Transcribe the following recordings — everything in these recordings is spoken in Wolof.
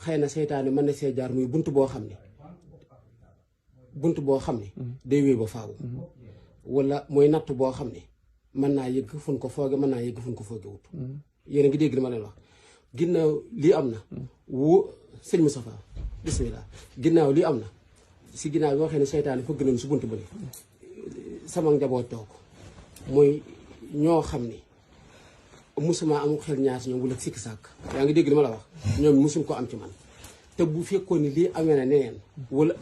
xëy na seytaane mën na see jaar muy bunt boo xam ne day wéy ba faaw wala mooy natt boo xam ne mën naa yëgg fun ko fooge mën naa yëgg fun ko fooge wut yéen a ngi dégg li ma leen wax ginnaaw lii am na sëñ Moustapha bismillah ginnaaw lii am na si ginnaaw bi waxee ne seytaane fëgg nañu si bunt ba ni sama njaboot toog mooy ñoo xam ni musuma amul xel ñaar si ñoom wala sikki sàkk yaa ngi dégg li ma la wax ñoom musuñ ko am ci man te bu fekkoon ni lii amee na neneen wala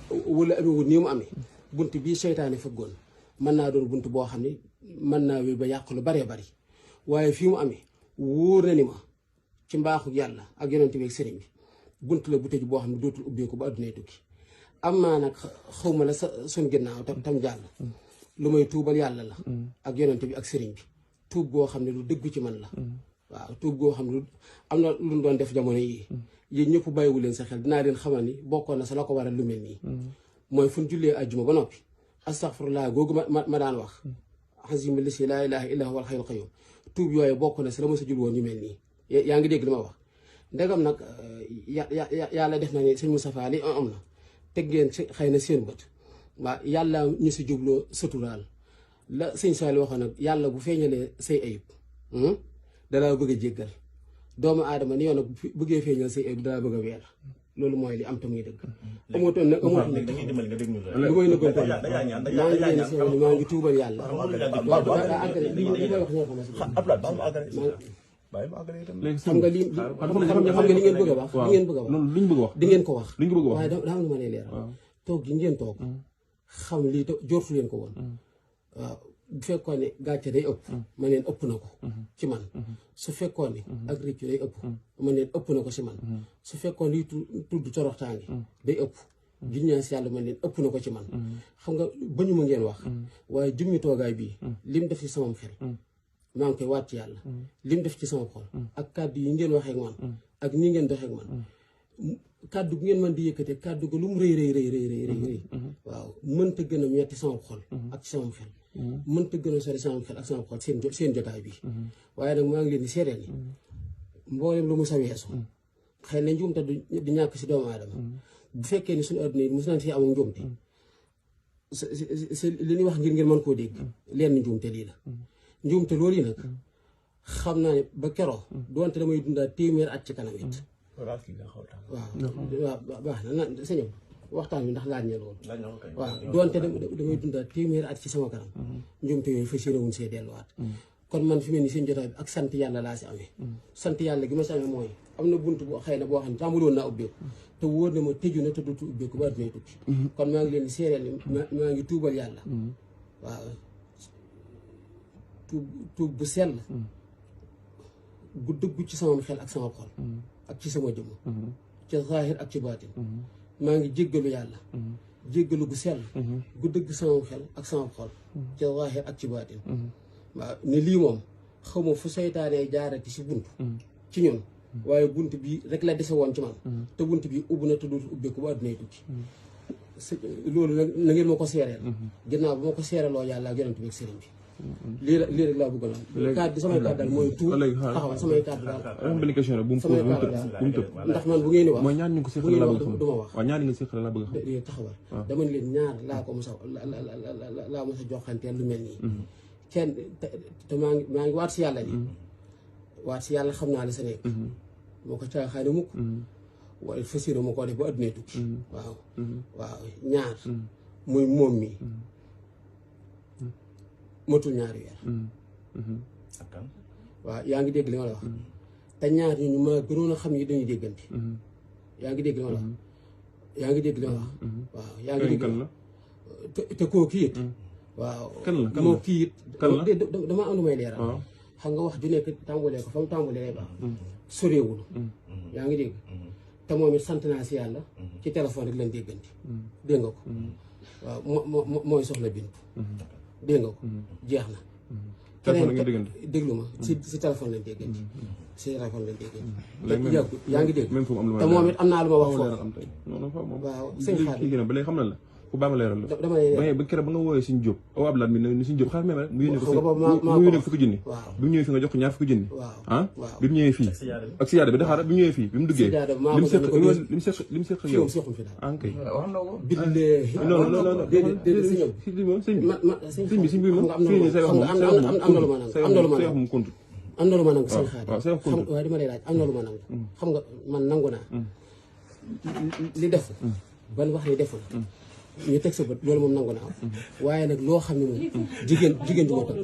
amewul nii mu amee bunt bii seytaane fëggoon mën naa doon bunt boo xam ne mën naa wéy ba yàq lu baree bari waaye fii mu amee wóor na ni ma ci mbaaxu yàlla ak yonent bi ak sëriñ bi bunt la bu tëj boo xam ne dootul ubbeeku ba addunay tukki am naa nag xawma la suñ ginnaaw tam jàll lu may tuubal yàlla la ak yonent bi ak sëriñ bi tuub goo xam ne lu dëggu ci man la waaw tuub goo xam ne am na lu ñu doon def jamono yii yéen ñëpp bàyyiwu leen sa xel dinaa leen xamal ni bokkoon na sa la ko waral lu mel nii mooy fu ñu jullee ajjuma ba noppi astaghfirullah googu ma daan wax azim lisi laa ilaha illa huwa al hayyul qayyum tuub yooyu bokk na sa la ma sa jul woon ñu mel nii yaa ngi dégg li ma wax ndegam nag yàlla def na ni sëñ Moustapha li am na teg ngeen xëy na seen bët waaw yàlla ñu si jubloo suturaal la sëñ Saali waxoon nag yàlla bu feeñalee say ayib dalaa bëgg a jéggal doomu aadama ni yoon nag bëggee feeñal say ayib dalaa bëgg a weer loolu mooy li am te muy dëgg amutoon nag lu may nëggoon ko maa ngi leen si maa ngi tuubal yàlla àggale li may wax ñoo ko xam nga li ngeen bëgg a wax di ngeen ko wax waaye daa am lu ma lay leeral toog gi ngeen toog xam lii te jortu leen ko woon waaw bu fekkoon ne gàcce day ëpp ma neen ëpp na ko ci man su fekkoon ne ak rëccu day ëpp ma neen ëpp na ko ci man su fekkoon lii tudd toroxtaangi day ëpp junñaa si yàlla ma neen ëpp na ko ci man xam nga bañu ma ngeen wax waaye jummi toogaay bii lim def ci samam xel maa ngi koy waat ci yàlla lim def ci sama xol ak kàddu yi ngeen waxee ak man ak nii ngeen doxee ak man kàddu gu ngeen mën di yëkkate kàddu ga lu mu rëy waaw mënta gën a metti sama xol ak ci sama xel mënta gën a sori sama xel ak sama xol seen jotaay bi waaye nag maa ngi leen di seedeel ni mboolem lu mu sa weesu xëy na njuumte du ñàkk si doomu aadama bu fekkee ni suñu adduna yi mos nañ fi amul njuumte li ñuy wax ngir mën koo dégg leen njuumte lii la njuumte loolu yi nag xam naa ne ba keroo doonte damay dundaat téeméer at ci kanam it waaw baax na sëñam waxtaan bi ndax laaj na loolu waaw doonte damay dundaat téeméer at ci sama kanam njuumte yooyu fas yéene wuñ see delluwaat kon man fi mel ni seen jotaay bi ak sant yàlla laa si amee sant yàlla gi ma si amee mooy am na bunt bu xëy na boo xam ne tàmbali woon naa ubbeeku te wóor na ma tëju na te dootu ubbeeku ba dina tukki kon maa ngi leen di seereel ni maa ngi tuubal yàlla waaw tuub bu sell gu dëggu ci sama xel ak sama xol ak ci sama jëmm ci zaahir ak ci baatin maa ngi jéggalu yàlla jéggalu gu sell gu dëgg sama xel ak sama xol ci zaahir ak ci baatin waaw ni lii moom xaw ma fu seytaanee jaarati si bunt ci ñun waaye bunt bi rek la dese woon ci man te bunt bi ubbi na te dootu ubbeeku ba àddunay tukki loolu na ngeen ma ko seereel ginnaaw ba ma ko seereloo yàlla ak yonent bi ak sëriñ bi lii rek laa bëgg a kàddu samay kàddu daal mooy tout taxawal samay kàddu daal benn question rek bu mu tëb ndax man bu ngeen di wax mooy ñaar ñu ko si xel la bëgg xam du ma wax waaw ñaar ñu ko si xel la bëgg xam taxawal dama ne leen ñaar laa ko mos a laa mos a joxanteel lu mel nii kenn te maa ngi waat si yàlla ni waat si yàlla xam naa la sa nekk moo ko caaxaane mukk waaye fas yéene moo ko def ba addunay tukki waaw ñaar muy moom mi matul ñaari weer waaw yaa ngi dégg li ma la wax te ñaar ñu ma gënoon a xam ni dañuy déggante yaa ngi dégg li ma la wax yaa ngi dégg li ma la wax waaw yaa ngi dégg te koo kii it waaw moo kii it dama am lu may leeral xam nga wax ju nekk tàmbalee ko fa mu tàmbalee lay baax soreewul yaa ngi dégg te moom it sant naa si yàlla ci téléphone rek lañ déggante dégg nga ko waaw mooy soxna Bintu dégg nga ko jeex na keneen déglu ma si téléphone lañ déggante si téléphone lañ déggante yaa ngi dégg te moom it am naa lu ma wax foofu waaw sëñ Xaadim kii ba léegi xam na la ku baa ma leeral la dama lay ba keroog ba nga wooyee suñu jóob aw Abdoulaye mi ne suñu jóob xaar même rek mu yónnee ko fukki junni bi mu ñëwee fi nga jox ko ñaar fukki junni ah bi mu ñëwee fii ak siyaada bi daxaar bi mu ñëwee fii bi mu duggee li mu seq yow an kay non sëñ bi moom fii nii say wax moom compte am na lu ma nangu sëñ Xaadim waaye dama lay laaj am na lu ma nangu xam nga man nangu naa li def ban wax ni deful ñu teg sa bët loolu moom nangu naa waaye nag loo xam ne moom jigéen du ma tëgg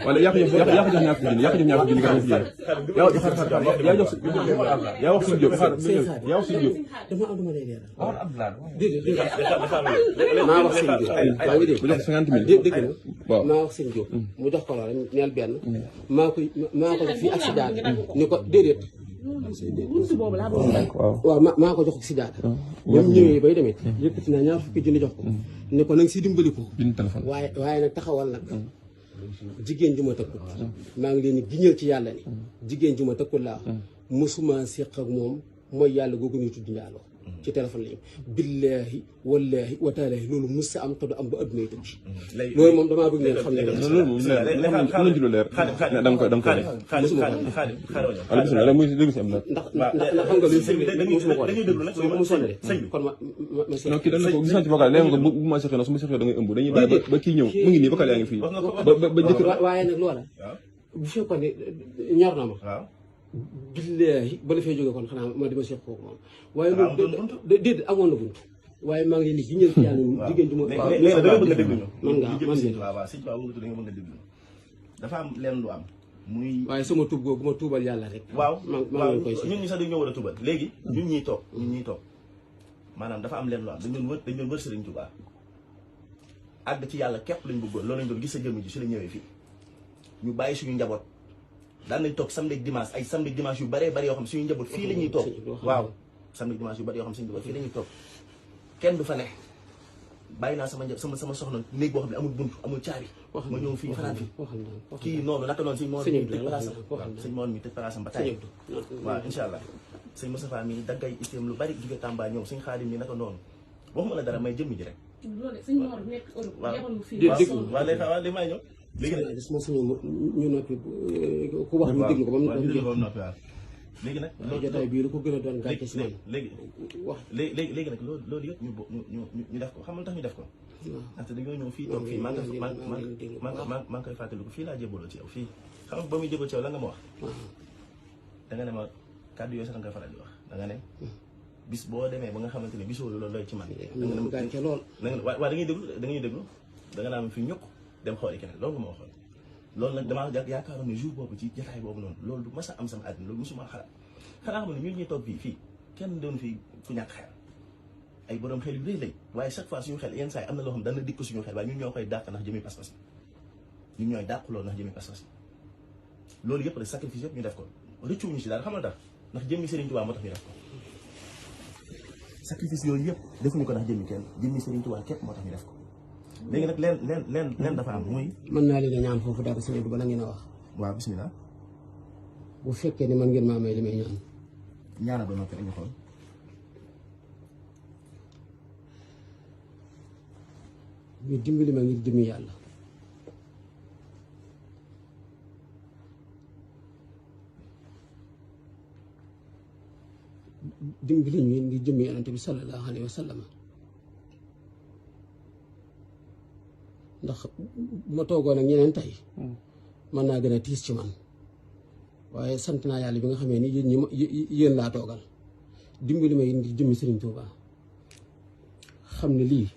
wala yaa ko jox ñaar fukki junni yaa ko jox ñaar fukki junni nga xam yaa wax suñu jóg yaa wax suñu jóg dama am dama lay leeral déedéet maa wax sëñ Jóob maa ngi dégg bu jox 50 000 dégg na maa wax sëñ Jóob mu jox ko loolu neel benn maa ko jox fii accident ni ko déedéet waaw maa ko jox ko si daata ba mu ñëwee bay demee yëkkati naa ñaar fukki junni jox ko ne ko nag si dimbali ko waaye nag taxawal nag jigéen ju ma tëkkul maa ngi leen di giñal ci yàlla ni jigéen ju ma tëkkul laa mosuma séq ak moom mooy yàlla googu ñuy tudd njaaloo ci téléphone la ñu billaahi wallaahi wa taalaahi loolu mos sa am te du am ba adduna yi tëj loolu moom damaa bëgg ngeen xam ne loolu moom leer ci lu leer da nga koy def wala bismillah muy dégg si am na ndax xam nga luy mosuma ko def mu sonné kon ma non kii dana ko gis ci vocal léegi nga bu ma seqee su ma seqee da ngay ëmb dañuy bàyyi ba kii ñëw mu ngi nii vocal yaa ngi fii ba jëkk waaye nag loola bu fekkoon ne ñor na ma billaahi ba la fay jógee kon xanaa ma dima seq kooku moom waaye loolu déedéet amoon na bunt waaye maa ngi leen di giñal ci yàlla jigéen ju ma léegi da nga bëgg a déglu ñu man nga man sëñ Tuubaa sëñ Tuubaa nga tudd nga mën a déglu dafa am leen lu am muy waaye sama tuub googu ma tuubal yàlla rek waaw maa ngi koy ñun ñi sax dañu ñoo war a tuubal léegi ñun ñuy toog maanaam dafa am leen lu am dañ doon wër Sëriñ Tuubaa àgg ci yàlla képp lañ bëggoon loolu lañ doon gis sa jëmm ji si la ñëwee fii ñu bàyyi suñu njaboot daan nañ toog samedi dimanche ay samedi dimanche yu bëree bëri yoo xam suñu njaboot fii la ñuy toog waaw samedi dimanche yu bëri yoo xam suñu njaboot fii la ñuy toog kenn du fa ne bàyyi naa sama soxna néeg boo xam ne amul bunt amul caabi ma ñëw fii fanaan fi kii noonu naka noonu sëñ Mor mi tëj palaasam sëñ Mor mi tëj palaasam ba tey waaw incha allah sëñ Moustapha mi daggay itam lu bari jóge Tamba ñëw sëñ Xaadim mi naka noonu waxuma la dara may jëmmi ji rek waaw léegi may ñëw léegi nag gis ma suñu ñu noppi ku wax ñu déglu ko ba mu noppi waaw léegi nag loolu jotaay bii lu ko gën a doon gàcce si man léegi wax léegi nag loolu yëpp ñu def ko xamal tax ñu def ko ndaxte dañoo ñëw fii toog fii maa ngi koy fàttaliku fii laa jébaloo ci yow fii xam nga ba muy jébal ci yow la nga ma wax da nga ne ma kàddu yooyu sax da nga koy faral di wax da nga ne bis boo demee ba nga xamante ne bisoo loolu looy ci man da nga ne gàcce lool waaw da ngay déglu da nga naan fi ñukk dem xooli keneen loolu ma waxoon loolu nag damaa yaakaaroon ne jour boobu ci jotaay boobu noonu loolu du mas a am sama àddina loolu musuma xalaat xanaa xam ne ñun ñuy toog fii kenn doon fii ku ñàkk xel ay borom xel yu rëy lay waaye chaque fois suñu xel yenn saa yi am na loo xam dana dikk suñu xel waaye ñun ñoo koy dàq ndax jëmi pas-pas ñun ñooy dàq loolu ndax jëmi pas-pas loolu yëpp rek sacrifice yëpp ñu def ko rëccuwuñu si daal xam nga tax ndax jëmmi Serigne Touba moo tax ñu def ko sacrifice yooyu yëpp defuñu ko ndax jëmmi kenn jëmmi Serigne Touba képp moo tax ñu def ko léegi nag leen dafa am muy mën naa leen a ñaan foofu dara sëñ bi bala ngeen a wax waaw bismillah bu fekkee ne man ngeen maa may li may ñaan ñaana ba noppi rek ñu xool ñu dimbali ma ngir jëmmi yàlla dimbali ñu ngir jëmmi yonent bi sallallahu alayhi wa sallam ndax bu ma toogoon ak ñeneen tey mën naa gën a tiis ci man waaye sant naa yàlla bi nga xamee ni yéen laa toogal dimbali ma ngir jëmmi Serigne Touba xam ne lii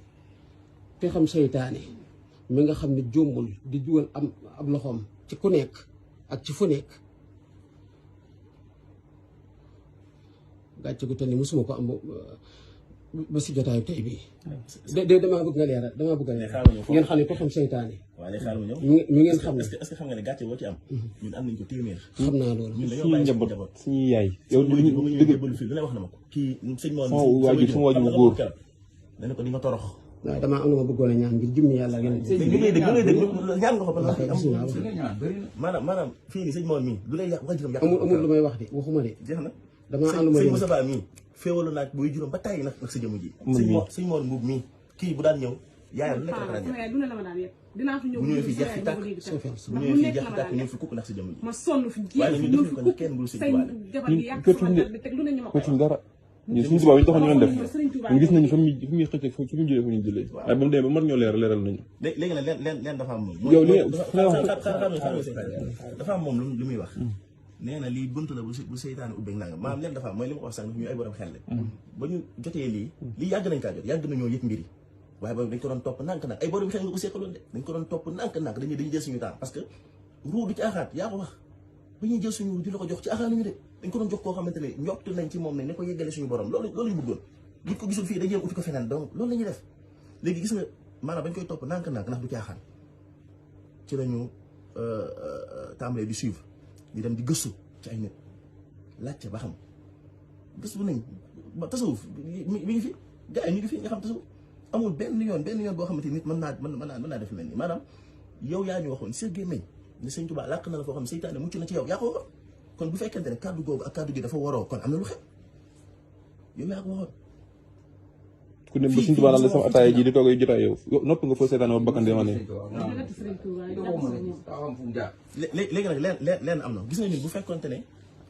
te xam seytaane mi nga xam ne jombul di dugal am loxoom ci ku nekk ak ci fu nekk gàcce gu toll ni musuma ko am ba si jotaayu tey bii damaa bëgg nga leeral ngeen xam ne ko xam seytaane waaw léegi xaaral ma ñëw ñu ngeen xam ne est-ce que xam nga ne gàcce boo ci am ñun am nañ ko téeméer xam naa loolu ñun dañoo suñu bàyyi njaboot njaboot suñuy yaay yow ba ma ñëwee jébbalu fii lu ne wax na ma ko kii sëñ Mor sama waajur bu góor dana ko di nga torox waaye damaa am na ma bëggoon a ñaan ngir jëmmi yàlla ngeen ñu lay dégg ñaan nga ko ba maanaam fii nii sëñ Mor mii lu lay waajuram yàq amul lu may wax de waxuma de jeex na damaa am lu may sëñ Moustapha mii féewalu naag booy juróom ba tàyyi nag sa jëmm ji sëñ Mor mbuub mii kii bu daan ñëw yaayam lu nekk dafa daan ñëw bu ñëwee fii jeex fi tàkk bu ñëwee fii jeex fi tàkk ñëw fi kukk ndax si jëmm ji waaye nag ñu def ko ne kenn bul sëñ Tuubaa dara ñun suñu tubaab yi ñu taxoon ñu doon def ñun gis nañu fa muy xëcc fu ñu jëlee fu ñu jëlee waaye ba mu demee ba mar ñoo leeral nañu léegi nag leen dafa am moom yow li dafa am moom lu muy wax nee na lii bunt la bu seytaane ubbeeg nanga maanaam leen dafa am mooy li ma ko wax sànq ñu ay borom xel ba ñu jotee lii yàgg nañ kaa jot yàgg nañoo yëg mbir yi waaye boobu dañ ko doon topp nànk-nànk ay borom xel nga ko seqaloon de dañ ko doon topp nànk-nànk dañuy jël suñu temps parce que ruu du ci axaat yaa ko wax ba ñuy jël suñu ruu di la ko jox ci axaat ñu de dañ ko doon jox koo xamante ne njottu nañ ci moom ne ko yeggale suñu borom loolu ñu bëggoon buñ ko gisul fii dañuy uti ko feneen donc loolu la ñuy def léegi gis nga maanaam bañ koy topp nànk-nànk ndax du caaxaan ci lañu tàmbalee di suivre di dem di gëstu ci ay nit laajte ba xam gëstu nañ ba tasawuf mi ngi fi gars yi ñu ngi fi nga xam tasawuf amul benn yoon boo xamante nit mën naa def mel ni maanaam yow yaa ñu waxoon Cheikh Gueye ne Sëñ Tuubaa làkk na la foo xam ne seytaane mucc na ci yow yaa ko waxoon kon bu fekkente ne kàddu googu ak kàddu gi dafa waroo kon am na lu xew yow yaa ko waxoon ku ne ba Sëñ Tuubaa la sama ataaya ji di toog jotaay yow noppi nga foo seytaane ba bakkan dema ne léegi nag leen am na gis nga ñun bu fekkonte ne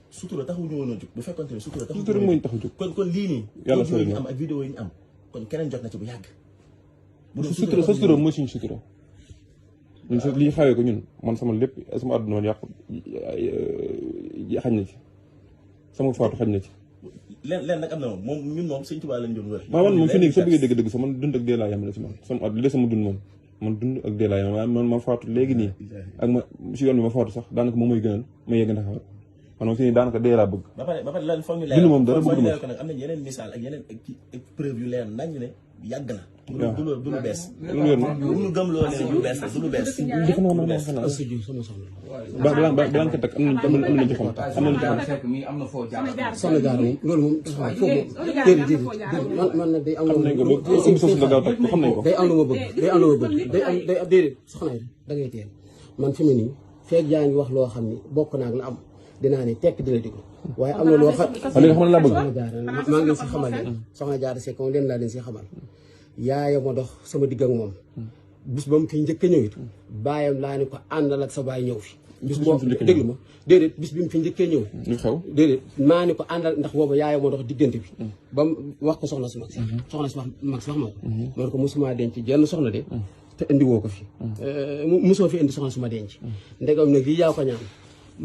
sutura taxuñu woon a jóg bu fekkonte ne sutura mooy tax a jóg kon lii nii yàlla sori ñu am ak vidéo yi ñu am kon keneen jot na ci bu yàgg sutura sa sutura mooy suñu sutura ñun sa lii xawee ko ñun man sama lépp sama àdduna man yàqu xañ na ci sama faatu xañ na ci leen nag am na moom ñun moom Sëñ Tuubaa lañ doon wër man moom fi nekk soo bëggee dëgg-dëgg sax man dund ak dee laa yemale si man sama àdduna li sama dund moom man dund ak dee laa yemale man ma faatu léegi nii ak ma si yoon bi ma faatu sax daanaka moom mooy gënal ma yegg ndaxawal man moom fi nii daanaka dee laa bëgg ba pare lan foog ñu dund moom dara bëgg ma ko nag am nañ yeneen misaal ak yeneen preuve yu leer nañ ne yàgg na du lu bees lu wér na bu ñu gëm loo ne lu bees du lu bees defe naa man xanaa balaa nga ko teg am nañ ci xam soxna Jaara moom loolu moom foofu déedéet man nag day am xam nañ ko ba sos la gaaw teg ko xam nañ ko day am lu ma bëgg day am déedéet soxna yi da ngay teel man fi mu nii feeg yaa ngi wax loo xam ni bokk naag la am dinaa ne tekk di la déglu waaye am na loo xam léegi xam na laa bëgg soxna Jaara maa ngi leen si xamal leen soxna Jaara Seck moom leen laa leen si xamal yaayam ma dox sama digg ak moom bis ba mu fi njëkk a ñëw it baayam laa ne ko àndal ak sa baay ñëw fi bis boobu déglu ma déedéet bis bi mu fi njëkkee ñëw déedéet maa ni ko àndal ndax boobu yaayam moo dox diggante bi ba mu wax ko soxna si mag si soxna si mag si wax ma ko man ko mosuma denc jenn soxna de te indiwoo ko fi mosoo fi indi soxna su ma denc ndegam nag lii yaa ko ñaan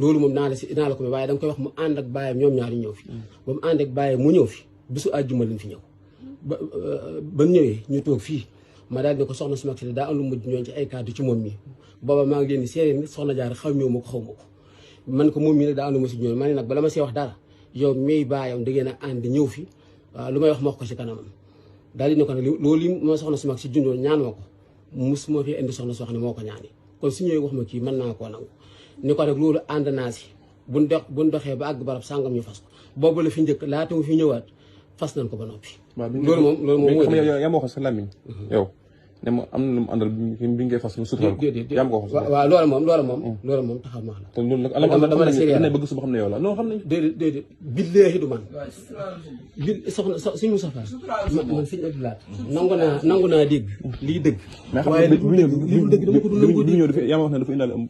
loolu moom naa la ko may waaye da nga koy wax mu ànd ak baayam ñoom ñaari ñëw fi ba mu ànd ak baayam mu ñëw fi bisu àjjuma lañ fi ñëw ba ñëwee ñu toog fii ma daal ne ko soxna su mag si daa am lu mujj ñooñ ci ay kàddu ci moom mii booba maa ngi leen di seere ni soxna Jaara xaw ma ko man ko moom mii nag daa am lu ma si ñëw ma ne nag bala ma see wax dara yow miy baayam da ngeen a ànd ñëw fi waaw lu may wax ma wax ko si kanamam daal di ne ko nag loolu yi ma soxna su mag si jundoon ñaan ma ko musuma fi indi soxna soo xam ne moo ko ñaani kon su ñëwee wax ma kii mën naa koo nangu ni ko nag loolu ànd naa si buñ doxee ba àgg barab sàngam ñu fas ko boobu la fi njëkk laata mu fi ñëwaat fas nañ ko ba noppi loolu moom yaa ma waxoon sa làmmiñ yow ne ma am na lu mu àndal bi ngay fas mu sutural ko yaa ma ko waxoon waaw loolu moom taxaw ma la te loolu nag dama ne bëgg suba xam ne yow la non xam nañ déedéet billaahi du man bi soxna suñu Moustapha man sëñ Abdou Lahat nangu naa dégg lii dëgg waaye li dëgg dama ko du nangu dégg ñëw yaa ma wax ne dafa indaale ëmb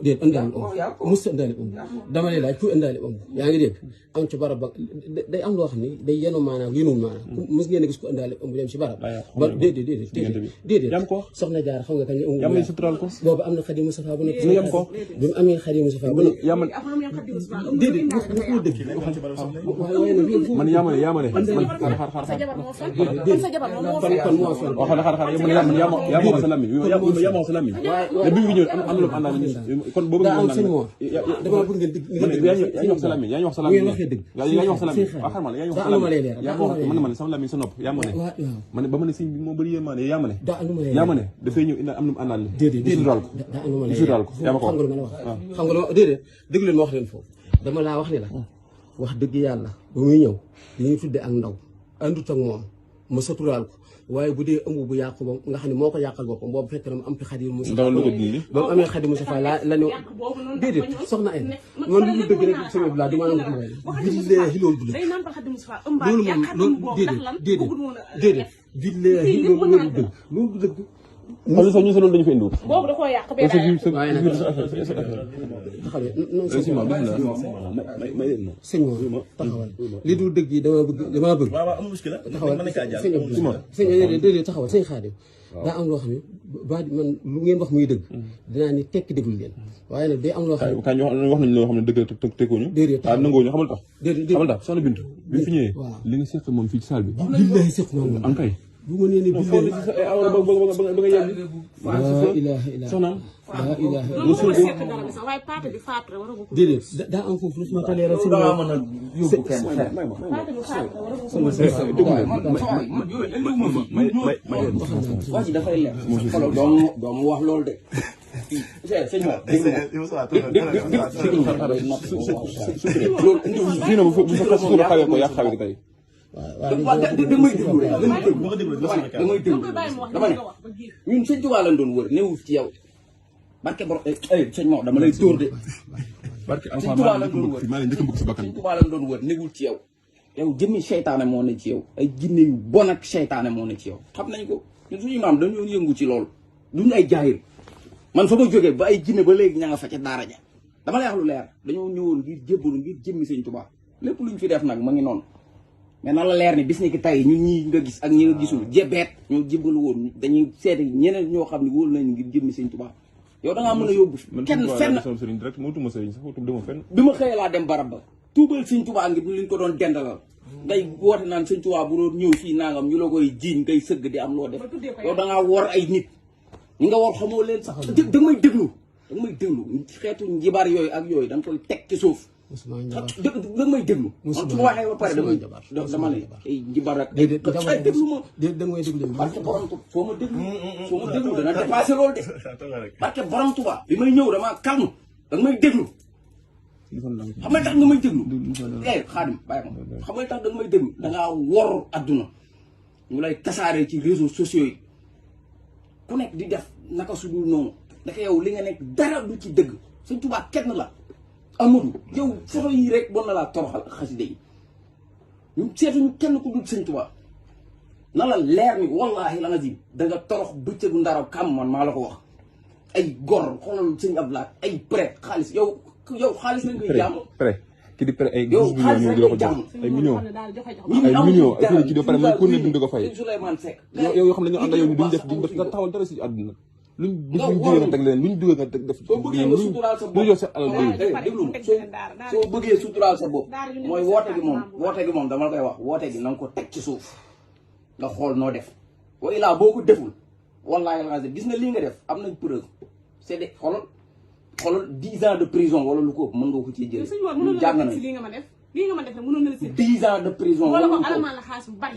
déet indaale ëmb musta indaale ëmb dama lay laaj ku indaale ëmb yaa ngi dégg am ci barab ba day am loo xam ni day yenu maanaam yénul maanaam mos ngeen a gis ko indaale ëmb dem ci barab ba déedéet soxna Jaara xam nga kañ la ëmb yam nañ suturaal ko boobu am na Xadim Moustapha bu nekk yam ko bi mu amee Xadim Moustapha bu nekk yamal déedéet waxul dëgg man yaamale man kon moo fen xaar yaa ma wax sa làmmiñ yaa ma wax sa làmmiñ mais bi ngi ñëw am na lu mu àndal kon boobu daa am sëñ moo dama bëgg ngeen dëgg yaa ñu wax sa làmmiñ yaa ñu wax sa làmmiñ yaa ñu wax sa làmmiñ waaw xarmal yaa ñu wax sa làmmiñ yaa ma ne sama làmmiñ sa nopp yaa ma ne ma ne ba ma ne sëñ bi moo bëri yéemaane yaa ma ne dafay ñëw am lu mu àndal di suturaal ko yaa ma ko xam nga lu ma la wax xam nga lu ma déedéet dëgg leen ma wax leen foofu dama laa wax ni la wax dëgg yàlla ba muy ñëw li ñuy tudde ak ndaw àndut ak moom ma suturaal ko waaye bu dee ëmb bu yàqu moom nga xam ne moo ko yàqal boppam boobu fekk na mu am fi Xadi Mustafa ba mu amee Xadi Mustafa la ñu déedéet soxna ay man lu dëgg rek sama bi laa di maanaam ko billaahi loolu du dëgg loolu moom déedéet billaahi loolu du dëgg xam sax ñu sa loolu dañu fa indiwut boobu da koo yàq waaye nag sëñ moom taxawal li dul dëgg yi damaa bëgg waaw am muskila taxawal sëñ déedéet taxawal sëñ Xaadim daa am loo xam ne ba man lu ngeen wax muy dëgg dinaa ni tekki déglu leen waaye nag day am loo xam ne kañ wax nañ loo xam ne dëgg teguñu déedéet nangooñu xamal tax déedéet xamal tax soxna Bintu bi fi ñëwee li nga seq moom fii ci salle bi billahi seq moom am kay bu ma nee ne billahi ba nga yàgg laa ilaaha illa soxnaam laa ilaaha waaye paate bi faatu rek war a ko déedéet daa am foofu lu ma ta leeral daa mën a yóbbu kenn xel paate bi faatu rek war a ko wax ji dafay leer xolo doomu wax loolu de sëñ fii na bu fa suura xawee ko yàq xawee tey da may déglu rek damay déglu dama ne ñun sëñ Tuubaa lañ doon wër newul ci yow barke borom sëñ Maodo dama lay dóor de barke sëñ Tuubaa lañ doon wër maa leen njëkk a bëgg sa bakkan sëñ Tuubaa lañ doon wër newul ci yow yow jëmmi seytaane moo ne ci yow ay jinne yu bon ak seytaane moo ne ci yow xam nañ ko ñun suñu maam dañoo yëngu ci loolu duñu ay jaayir man fa ma jógee ba ay jinne ba léegi ña nga fa ca daara ja dama lay wax lu leer dañoo ñëwoon ngir jébbalu ngir jëmmi sëñ Tuubaa lépp luñ fi def nag ma ngi noonu mais nan la leer ni bis ni ki tey ñun ñi nga gis ak ñi nga gisul jebeet ñoo jébbalu woon dañuy seeti ñeneen ñoo xam ne wóolu nañ ngir jëmmi sëñ Tuubaa yow da ngaa mën a yóbbu kenn fenn sëriñ direct moo tuma sëriñ sax dama fenn bi ma xëyee laa dem barab ba tuubal sëñ Tuubaa ngir liñ ko doon dendalal ngay woote naan sëñ Tuubaa bu doon ñëw fii nangam ñu la koy jiiñ ngay sëgg di am loo def yow da ngaa wor ay nit ñi nga war xamoo leen sax da nga may déglu xeetu njibaar yooyu ak yooyu da nga koy teg ci suuf da nga may déglu man su ma waxee ba pare dama ne ay njibaar ak ay déglu ma da ngay déglu parce que borom Tuubaa foo ma déglu dana dépassé loolu de parce que borom Tuubaa bi may ñëw dama calme da nga may déglu xam nga tax nga may déglu Xaadim bàyyi ma xam nga tax da nga may déglu da ngaa wor adduna ñu lay tasaare ci réseaux sociaux yi ku nekk di def naka su dul noonu daka yow li nga nekk dara du ci dëgg sëñ Tuubaa kenn la Amadou yow foto yi rek bon na laa toroxal xasida yi ñu seetuñu kenn ku dul sëñ Tuubaa na la leer ni wallaahi la nga ji da nga torox bëccëgu ndaraw kam man maa la ko wax ay gor xoolal sëñ Abdoulaye ay prêt xaalis yow xaalis lañ koy jàmm prêt ki di prêt ay yow xaalis lañ koy jàmm ay millions ak ci do pare mooy ku ne dund ko fay Souleymane Seck yow yoo xam ne ñu ànd yow duñ def nga taxawal dara si àdduna luñ duggee nga teg leen luñ duggee nga teg def soo bëggee nga suturaal sa bopp lu jox sa alal déglu ma soo bëggee suturaal sa bopp mooy woote gi moom dama la koy wax woote gi na nga ko teg ci suuf nga xool noo def wa ilaa boo ko deful wallaahi alazim gis nga lii nga def am nañ preuve c'est de xoolal 10 ans de prison wala lu ko mën nga ko ciy jëlee jàng nañ lii nga ma def mënoon na la si 10 ans de prison wala ko ko alamaan la xaalis bu bari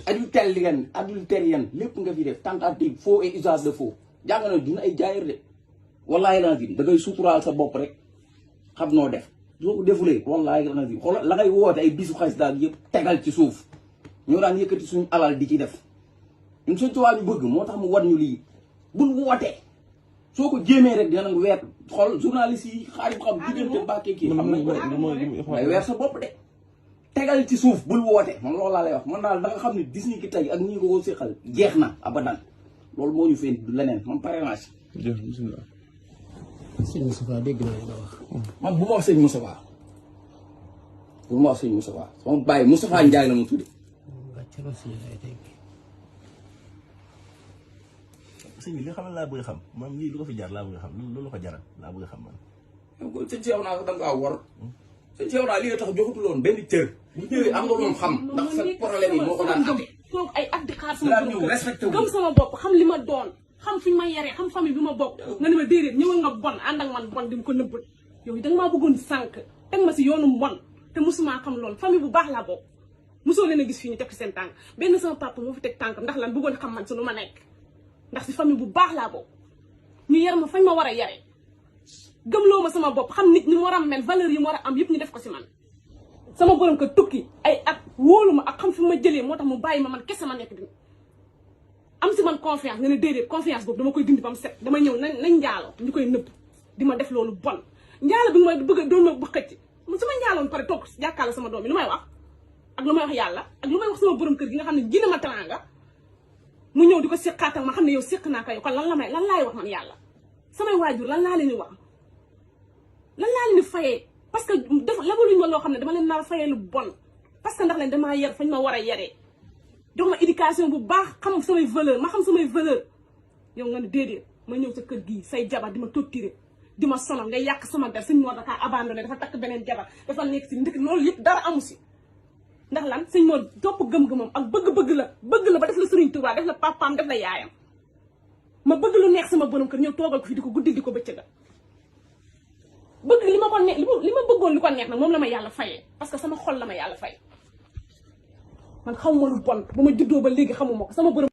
adultère lépp nga fi def tentative faux et usage de faux jàng nañ dina ay jaayir de wallaahi alazim da ngay suturaal sa bopp rek xam noo def soo ko defulee wallaahi alazim xoolal la ngay woote ay bisu xaalis daal yëpp tegal ci suuf ñoo daan yëkkati suñu alal di ci def ñun suñ Tuubaa ñu bëgg moo tax mu wan ñu lii bul wootee soo ko jéemee rek dina nga weer xool journaliste yi xaalis xam diggante Mbàkke kii xam nañ ko ngay weer sa bopp de tegal ci suuf bul woote man loolu laa lay wax man daal da nga xam ne dis ni ki tey ak ñi ko ko séqal jeex na abadan loolu moo ñu feen du leneen man pare naa si sëñ Moustapha dégg naa li nga wax man bu ma wax sëñ Moustapha sama bàyyi Moustapha Ndiaye la ma tudde sëñ bi li xam laa bëgg xam maam lii lu ko fi jar laa bëgg xam loolu ko jaral laa bëgg xam man ko sëñ Cheikh naa ko da ngaa war sëñ Cheikh naa li nga tax joxutuloon benn cër bu ñëwee am nga doon xam ndax sa problème yi moo ko daan ate toog ay at di xaar daa sama ñëw bopp respecté wu gëm sama bopp xam li ma doon xam fi ma yaree xam famille bi ma bokk nga ne ma déedéet ñëwal nga bon ànd ak man bon di ko nëbb yow da nga maa bëggoon sànq teg ma si yoonu mbon te mosumaa xam loolu famille bu baax laa bokk mosoo leen a gis fii ñu teg ci seen tànk benn sama papa moo fi teg tànk ndax lan bëggoon xam man su lu ma nekk ndax si famille bu baax laa bokk ñu yar ma fañ ma war a yare gëmloo ma sama bopp xam nit ñi mu war a mel valeur yi mu war a am yëpp ñu def ko si man sama borom ko tukki ay at wóolu ma ak xam fi ma jëlee moo tax mu bàyyi ma man kese ma nekk di am si man confiance nga ne déedéet confiance boobu dama koy dindi ba mu set dama ñëw nañ njaaloo ñu koy nëbb di ma def loolu bon njaalo bi ma bëgg doon ma ba xëcc su ma njaaloon pare toog jàkkaarloo sama doom bi lu may wax ak lu may wax yàlla ak lu may wax sama borom kër gi nga xam ne jina ma teraanga mu ñëw di ko séqaatal ma xam ne yow séq naa ko yow kon lan laay wax man yàlla samay waajur lan laa leen di wax lan laa leen di fayee parce que def labaluñ ma loo xam ne dama leen nar a fayee lu bon parce que ndax leen damaa yar fañ ma war a yaree jox ma éducation bu baax xam samay valeur ma xam samay valeur yow nga ne déedéet ma ñëw sa kër gii say jabar di ma torturer di ma sonal ngay yàq sama der sëñ Mor dafa abandonné dafa takk beneen jabar dafa nekk si ndek loolu yëpp dara amu si ndax lan sëñ Mor topp gëm-gëmam ak bëgg-bëgg la ba def la Sëriñ Tuubaa def la papaam def la yaayam ma bëgg lu neex sama borom kër ñëw toogal ko fi di ko guddil di ko bëccëgal bëgg li ma ko neex li ma bëggoon li ko neex nag moom la ma yàlla fayee parce que sama xol la ma yàlla fay man xamuma lu bon ba ma juddoo ba léegi xamuma ko sama borom